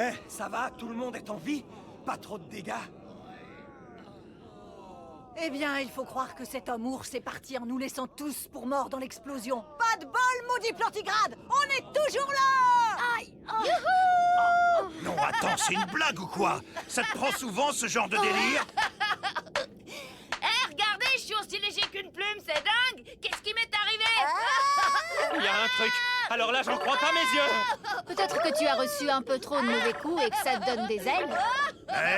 Eh, ça va? Tout le monde est en vie? Pas trop de dégâts? Eh bien, il faut croire que cet homme ours est parti en nous laissant tous pour morts dans l'explosion. Pas de bol, maudit Plantigrade! On est toujours là! Aïe! Non, attends, c'est une blague ou quoi? Ça te prend souvent, ce genre de délire? Regardez, je suis aussi léger qu'une plume, c'est dingue! Qu'est-ce qui m'est arrivé? Il y a un truc. Alors là, j'en crois pas mes yeux. Peut-être que tu as reçu un peu trop de mauvais coups et que ça te donne des ailes. Eh,